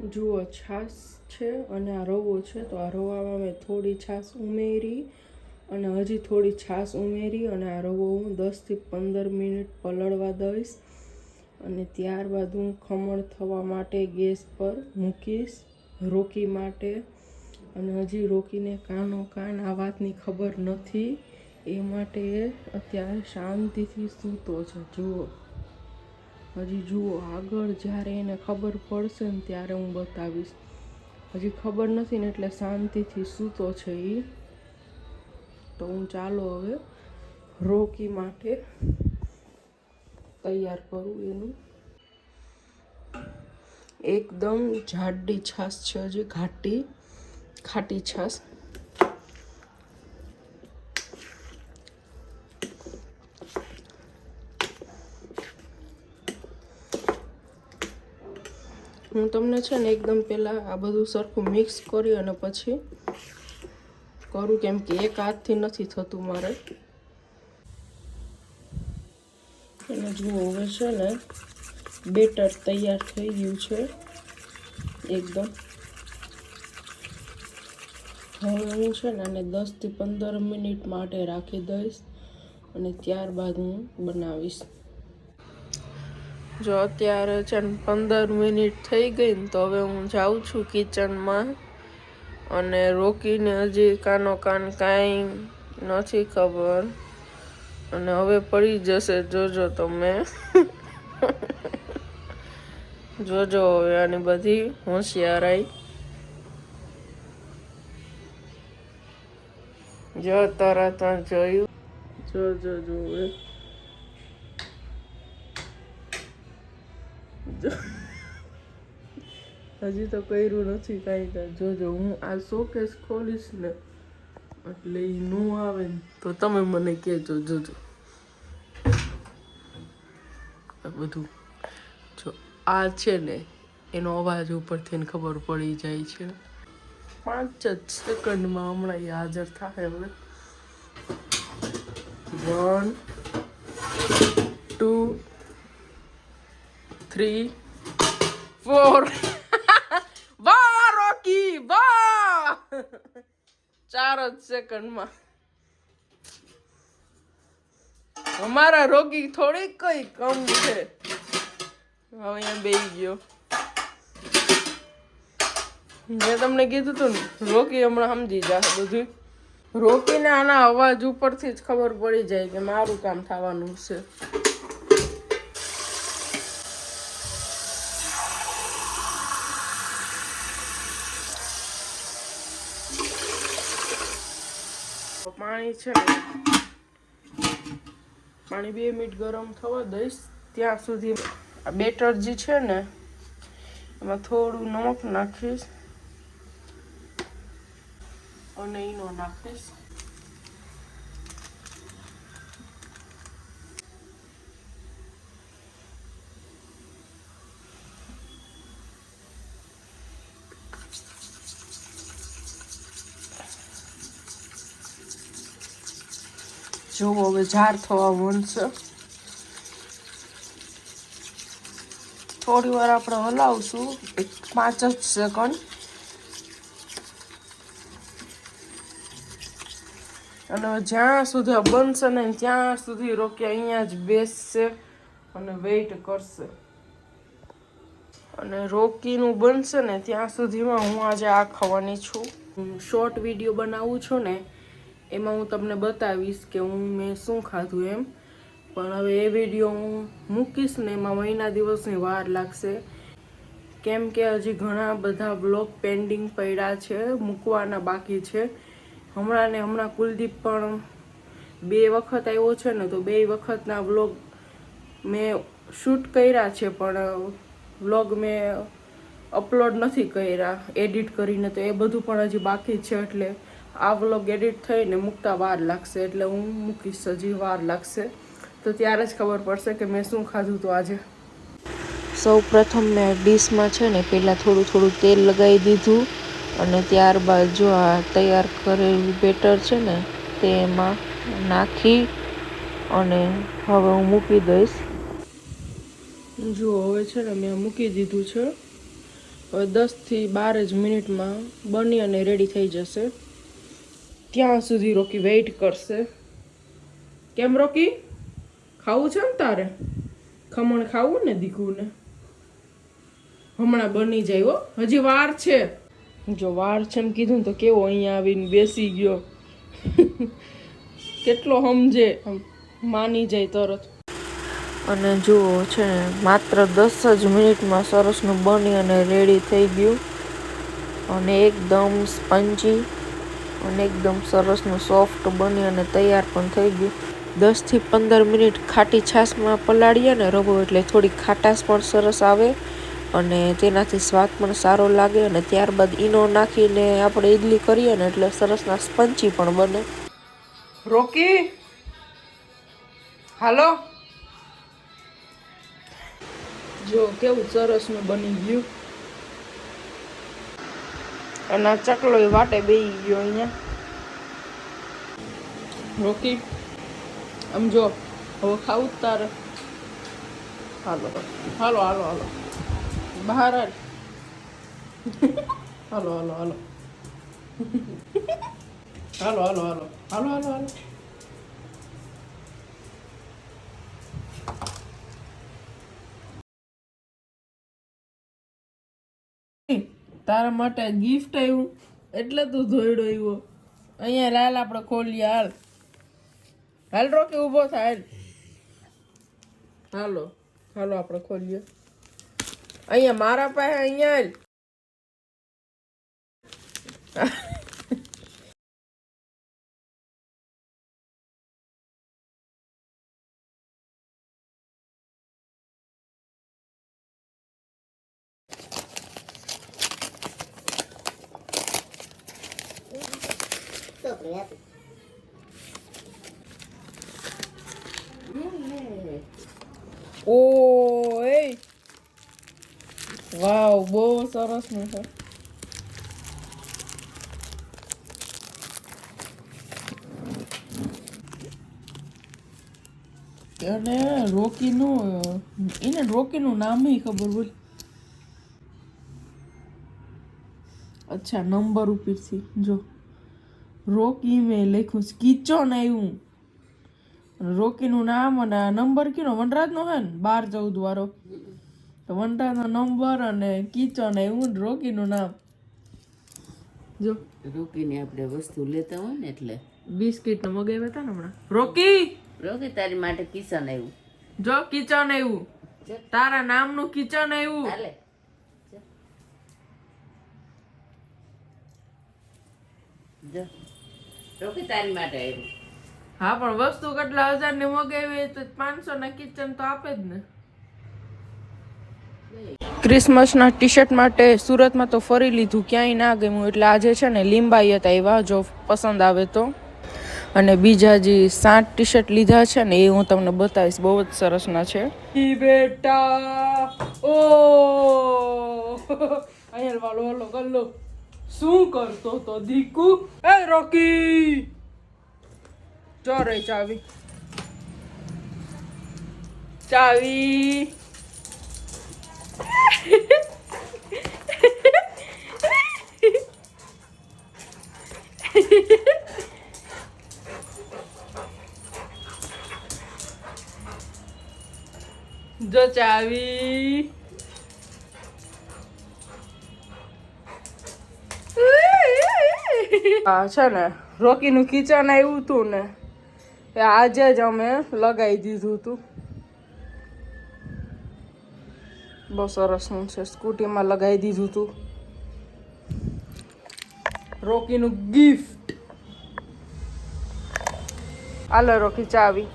જુઓ છાશ છે અને આ રવો છે, તો આ રવામાં મેં થોડી છાશ ઉમેરી અને હજી થોડી છાશ ઉમેરી અને આ રવો હું 10 થી 15 મિનિટ પલળવા દઈશ અને ત્યારબાદ હું ખમણ થવા માટે ગેસ પર મૂકીશ રોકી માટે. અને હજી રોકીને કાનો કાન આ વાતની ખબર નથી, એ માટે અત્યારે શાંતિથી સૂતો છે. જુઓ હજી જુઓ આગળ જ્યારે એને ખબર પડશે ને ત્યારે હું બતાવીશ. હજી ખબર નથી ને એટલે શાંતિથી સૂતો છે એ. તો હું ચાલો હવે રોકી માટે તૈયાર કરું એનું. એકદમ જાડી છાશ છે, હજી ખાટી છાશ. હું તમને છે ને એકદમ પહેલાં આ બધું સરખું મિક્સ કરી અને પછી કરું, કેમ કે એક હાથથી નથી થતું મારે. અને જુઓ હવે છે ને બેટર તૈયાર થઈ ગયું છે એકદમ. હવે હું છે ને આને 10 થી 15 મિનિટ માટે રાખી દઈશ અને ત્યારબાદ હું બનાવીશ. જો અત્યારે છે ને 15 મિનિટ થઈ ગઈ ને, તો હવે હું જાઉં છું કિચનમાં અને રોકીને હજી કાનો કાન કાંઈ નથી ખબર અને હવે પડી જશે. જોજો તમે જોજો હવે આની બધી હોશિયારાઈ. જો તરત જોયું. જોજો જોવે હજી તો કર્યું નથી કાંઈ. જોજો હું આ શોકેસ ખોલીશ ને એટલે એ ન આવે ને તો તમે મને કહેજો. જોજો આ બધું જો આ છે ને એનો અવાજ ઉપરથી ખબર પડી જાય છે. 5 જ સેકન્ડમાં હમણાં એ હાજર થાય. હવે 1 2 3 4 વાહ રોકી વાહ! 4 જ સેકન્ડમાં અમારા રોકી થોડીક કઈ કમ છે. હવે અહીંયા બેસી ગયો. મેં તમને કીધું તું ને રોકી હમણાં સમજી જશે બધું. રોકીને આના અવાજ ઉપરથી જ ખબર પડી જાય કે મારું કામ થવાનું છે. પાણી છે ને પાણી 2 મિનિટ ગરમ થવા દઈશ. ત્યાં સુધી આ બેટર જે છે ને એમાં થોડું નમક નાખીશ અને ઈનો નાખીશ. જો હવે જાર થવા માંડશે. થોડી વાર આપણે હલાવશું 5 જ સેકન્ડ. અને જ્યાં સુધી બનશે ને ત્યાં સુધી રોકી અહીંયા જ બેસશે અને વેઇટ કરશે. અને રોકીનું બનશે ને ત્યાં સુધીમાં હું આજે આ ખાવાની છું. શોર્ટ વિડીયો બનાવું છું ને એમાં હું તમને બતાવીશ કે મેં શું ખાધું એમ. પણ હવે એ વિડીયો હું મૂકીશ ને એમાં મહિના દિવસની વાર લાગશે, કેમ કે હજી ઘણા બધા બ્લોગ પેન્ડિંગ પડ્યા છે, મૂકવાના બાકી છે. હમણાં કુલદીપ પણ 2 વખત આવ્યો છે ને, તો 2 વખતના વ્લોગ મેં શૂટ કર્યા છે પણ વ્લોગ મેં અપલોડ નથી કર્યા એડિટ કરીને. તો એ બધું પણ હજી બાકી છે. એટલે આ વ્લોગ એડિટ થઈને મૂકતા વાર લાગશે. એટલે હું મૂકીશ, હજી વાર લાગશે. તો ત્યારે જ ખબર પડશે કે મેં શું ખાધું હતું આજે. સૌ પ્રથમ મેં ડીશમાં છે ને પહેલાં થોડું તેલ લગાવી દીધું અને ત્યારબાદ જો આ તૈયાર કરેલું બેટર છે ને તે એમાં નાખી અને હવે હું મૂકી દઈશ. જો હવે છે ને મેં મૂકી દીધું છે હવે 10 થી 12 જ મિનિટમાં બની અને રેડી થઈ જશે. ત્યાં સુધી રોકી વેઇટ કરશે. કેમ રોકી, ખાવું છે ને તારે? ખમણ ખાવું ને દીકુને? હમણાં બની જાય હો, હજી વાર છે. જો વાર છે એમ કીધું તો કેવો અહીંયા આવીને બેસી ગયો. કેટલો સમજે, માની જાય તરત. અને જુઓ છે ને, માત્ર 10 જ મિનિટમાં સરસનું બની અને રેડી થઈ ગયું. અને એકદમ સ્પંજી અને એકદમ સરસનું સોફ્ટ બની અને તૈયાર પણ થઈ ગયું. 10 થી 15 મિનિટ ખાટી છાશમાં પલાળીએ ને રવો એટલે થોડી ખાટાશ પણ સરસ આવે અને તેનાથી સ્વાદ પણ સારો લાગે. અને ત્યારબાદ ઈનો નાખીને આપણે ઈડલી કરીએ ને એટલે સરસના સ્પંચી પણ બને. રોકી, હાલો. જો કેવું સરસનું બની ગયું. અને આ ચકલો વાટે બેસી ગયો અહીંયા. રોકી, આમ જો, હવે ખાવું જ તારે? હાલો હાલો હાલો હાલો બહાર હાલ. હાલો હાલો હાલો હાલો હાલો હાલો હાલો હાલો હાલો. તારા માટે ગિફ્ટ આવ્યું એટલે તું ધોઈડો આવ્યો. અહીંયા લાલ આપણે ખોલીએ. હાલ હાલ રોકી, ઊભો થાય. હાલો હાલો આપણે ખોલીએ. અહીંયા મારા પાસે, અહીંયા ઓ એ વાવ, બહુ સરસ નું છે. અને રોકીનું નામ ખબર બોલ. અચ્છા, નંબર ઉપરથી જો રોકી મેં લખ્યું છે, કિચન આવ્યું. રોકીનું નામ અને આ નંબર કીનો વનરાજનો હે ને 12-14 વાળો. તો વનરાજનો નંબર અને કિચન આવ્યું, રોકીનું નામ. જો રોકીને આપણે વસ્તુ લેતા હોય ને એટલે બિસ્કિટ ને મગાવ્યા હતા ને હમણાં. રોકી તારી માટે કિચન આવ્યું. જો કિચન આવ્યું, તારા નામનું કિચન આવ્યું. હાલે જો રોકી તારી માટે આવ્યું. હા, પણ વસ્તુ કેટલા 1000 ની મગાવી તો 500 ના કિચન તો આપે જ ને. ક્રિસમસના ટી શર્ટ માટે સુરતમાં તો ફરી લીધું, ક્યાંય ના ગમ્યું એટલે આજે છે ને લીંબાયત આવ્યા, જો પસંદ આવે તો. અને બીજા જે 7 ટી શર્ટ લીધા છે ને એ હું તમને બતાવીશ, બહુ જ સરસના છે. બેટા ઓ અહીંયા વાલો વાલો ગલ્લો શું કરતો તો દીકુ? એ રોકી, ચોરે ચાવી ચાવી. જો ચાવી. હા છે ને, રોકીનું કિચન આવ્યું હતું ને એ આજે જ અમે લગાવી દીધું હતું. બહુ સરસનું છે, સ્કૂટીમાં લગાવી દીધું હતું. રોકીનું ગિફ્ટ. આલે રોકી ચાવી.